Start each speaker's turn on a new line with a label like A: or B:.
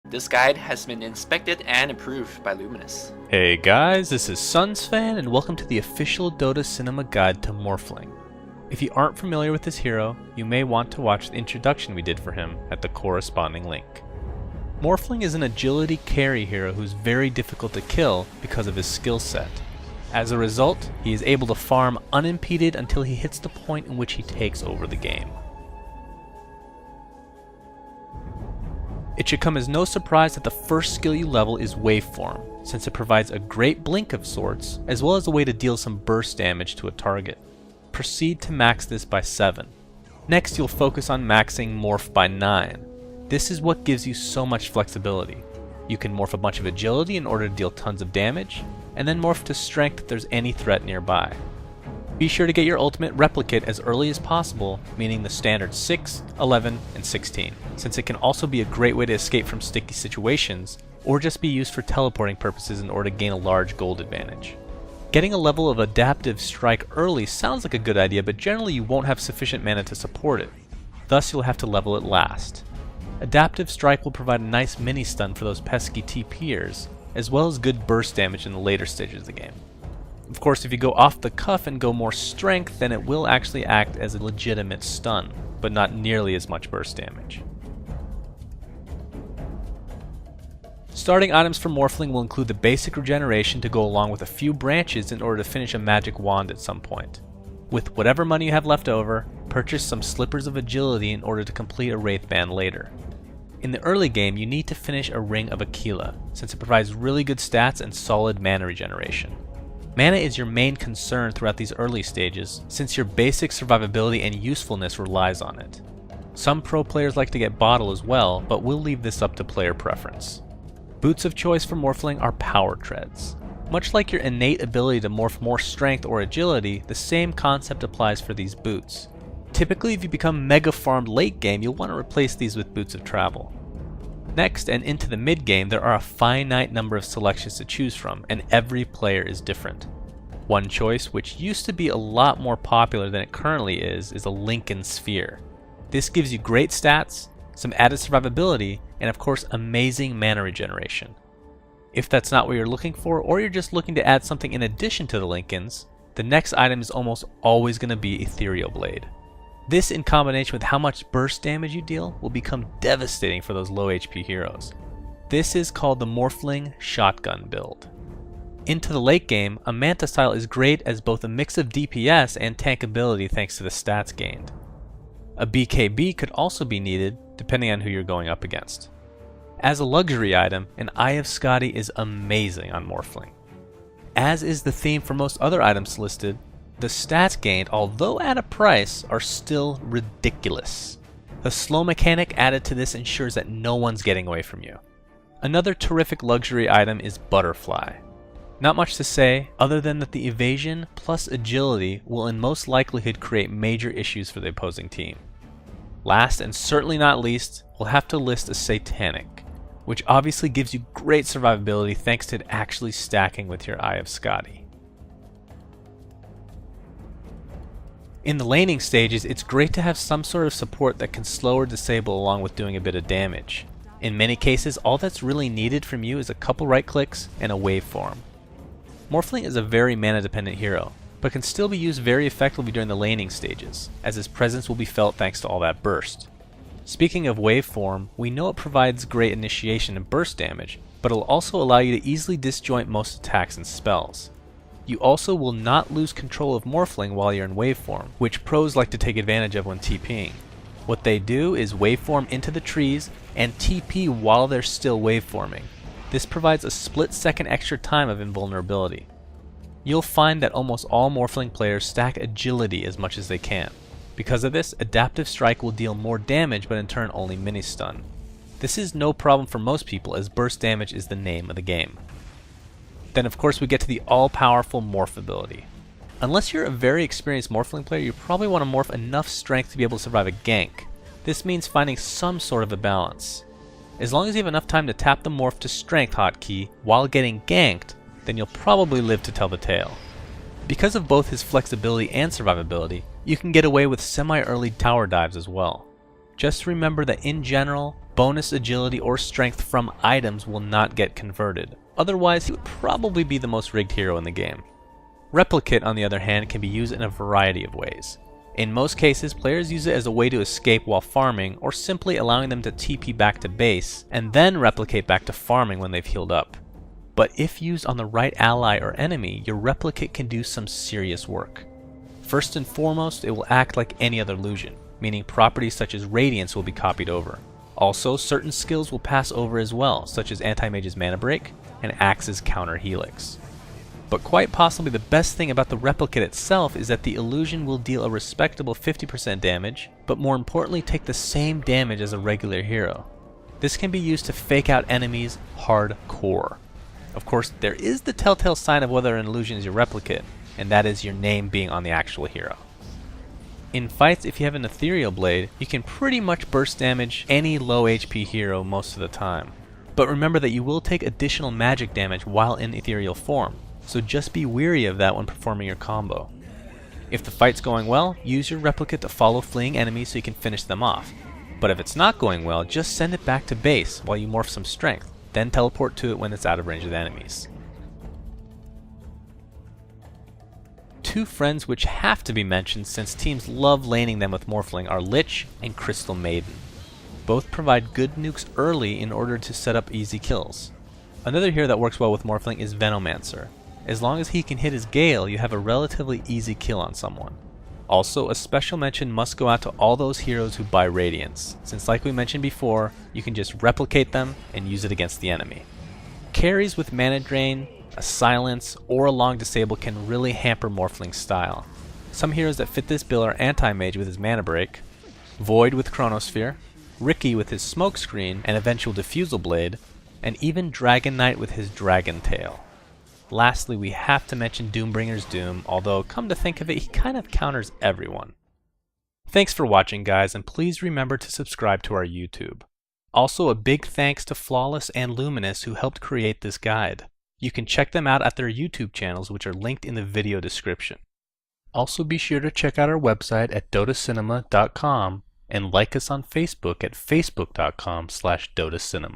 A: This guide has been inspected and approved by Luminous.
B: Hey guys, this is SunsFan and welcome to the official Dota Cinema Guide to Morphling. If you aren't familiar with this hero, you may want to watch the introduction we did for him at the corresponding link. Morphling is an agility carry hero who's very difficult to kill because of his skill set. As a result, he is able to farm unimpeded until he hits the point in which he takes over the game. It should come as no surprise that the first skill you level is Waveform, since it provides a great blink of sorts, as well as a way to deal some burst damage to a target. Proceed to max this by 7. Next you'll focus on maxing Morph by 9. This is what gives you so much flexibility. You can morph a bunch of agility in order to deal tons of damage, and then morph to strength if there's any threat nearby. Be sure to get your ultimate replicate as early as possible, meaning the standard 6, 11, and 16, since it can also be a great way to escape from sticky situations, or just be used for teleporting purposes in order to gain a large gold advantage. Getting a level of Adaptive Strike early sounds like a good idea, but generally you won't have sufficient mana to support it. Thus you'll have to level it last. Adaptive Strike will provide a nice mini-stun for those pesky TPers, as well as good burst damage in the later stages of the game. Of course, if you go off the cuff and go more strength, then it will actually act as a legitimate stun, but not nearly as much burst damage. Starting items for Morphling will include the basic regeneration to go along with a few branches in order to finish a magic wand at some point. With whatever money you have left over, purchase some slippers of agility in order to complete a Wraith Band later. In the early game, you need to finish a Ring of Aquila, since it provides really good stats and solid mana regeneration. Mana is your main concern throughout these early stages, since your basic survivability and usefulness relies on it. Some pro players like to get Bottle as well, but we'll leave this up to player preference. Boots of choice for Morphling are Power Treads. Much like your innate ability to morph more strength or agility, the same concept applies for these boots. Typically, if you become mega farmed late game, you'll want to replace these with Boots of Travel. Next, and into the mid game, there are a finite number of selections to choose from, and every player is different. One choice, which used to be a lot more popular than it currently is a Lincoln Sphere. This gives you great stats, some added survivability, and of course amazing mana regeneration. If that's not what you're looking for, or you're just looking to add something in addition to the Lincolns, the next item is almost always going to be Ethereal Blade. This, in combination with how much burst damage you deal, will become devastating for those low HP heroes. This is called the Morphling Shotgun build. Into the late game, a Manta style is great as both a mix of DPS and tankability thanks to the stats gained. A BKB could also be needed depending on who you're going up against. As a luxury item, an Eye of Skadi is amazing on Morphling. As is the theme for most other items listed, the stats gained, although at a price, are still ridiculous. The slow mechanic added to this ensures that no one's getting away from you. Another terrific luxury item is Butterfly. Not much to say, other than that the evasion plus agility will in most likelihood create major issues for the opposing team. Last and certainly not least, we'll have to list a Satanic, which obviously gives you great survivability thanks to it actually stacking with your Eye of Skadi. In the laning stages, it's great to have some sort of support that can slow or disable along with doing a bit of damage. In many cases, all that's really needed from you is a couple right clicks and a waveform. Morphling is a very mana dependent hero, but can still be used very effectively during the laning stages, as his presence will be felt thanks to all that burst. Speaking of waveform, we know it provides great initiation and burst damage, but it'll also allow you to easily disjoint most attacks and spells. You also will not lose control of Morphling while you're in waveform, which pros like to take advantage of when TPing. What they do is waveform into the trees and TP while they're still waveforming. This provides a split-second extra time of invulnerability. You'll find that almost all Morphling players stack agility as much as they can. Because of this, Adaptive Strike will deal more damage but in turn only mini-stun. This is no problem for most people as burst damage is the name of the game. Then of course we get to the all-powerful Morph ability. Unless you're a very experienced Morphling player, you probably want to morph enough strength to be able to survive a gank. This means finding some sort of a balance. As long as you have enough time to tap the morph to strength hotkey while getting ganked, then you'll probably live to tell the tale. Because of both his flexibility and survivability, you can get away with semi-early tower dives as well. Just remember that in general, bonus agility or strength from items will not get converted. Otherwise, he would probably be the most rigged hero in the game. Replicate, on the other hand, can be used in a variety of ways. In most cases, players use it as a way to escape while farming, or simply allowing them to TP back to base, and then replicate back to farming when they've healed up. But if used on the right ally or enemy, your replicate can do some serious work. First and foremost, it will act like any other illusion, meaning properties such as Radiance will be copied over. Also, certain skills will pass over as well, such as Anti-Mage's Mana Break and Axe's Counter Helix. But quite possibly the best thing about the replicate itself is that the illusion will deal a respectable 50% damage, but more importantly take the same damage as a regular hero. This can be used to fake out enemies hardcore. Of course, there is the telltale sign of whether an illusion is your replicate, and that is your name being on the actual hero. In fights, if you have an Ethereal Blade, you can pretty much burst damage any low HP hero most of the time. But remember that you will take additional magic damage while in ethereal form, so just be wary of that when performing your combo. If the fight's going well, use your replicate to follow fleeing enemies so you can finish them off. But if it's not going well, just send it back to base while you morph some strength, then teleport to it when it's out of range of the enemies. Two friends which have to be mentioned since teams love laning them with Morphling are Lich and Crystal Maiden. Both provide good nukes early in order to set up easy kills. Another hero that works well with Morphling is Venomancer. As long as he can hit his Gale, you have a relatively easy kill on someone. Also, a special mention must go out to all those heroes who buy Radiance, since like we mentioned before, you can just replicate them and use it against the enemy. Carries with Mana Drain, a Silence, or a long disable can really hamper Morphling's style. Some heroes that fit this bill are Anti-Mage with his Mana Break, Void with Chronosphere, Riki with his Smokescreen and eventual Diffusal Blade, and even Dragon Knight with his Dragon Tail. Lastly, we have to mention Doombringer's Doom, although come to think of it, he kind of counters everyone. Thanks for watching, guys, and please remember to subscribe to our YouTube. Also, a big thanks to Flawless and Luminous who helped create this guide. You can check them out at their YouTube channels, which are linked in the video description. Also, be sure to check out our website at dotacinema.com and like us on Facebook at facebook.com/dotacinema.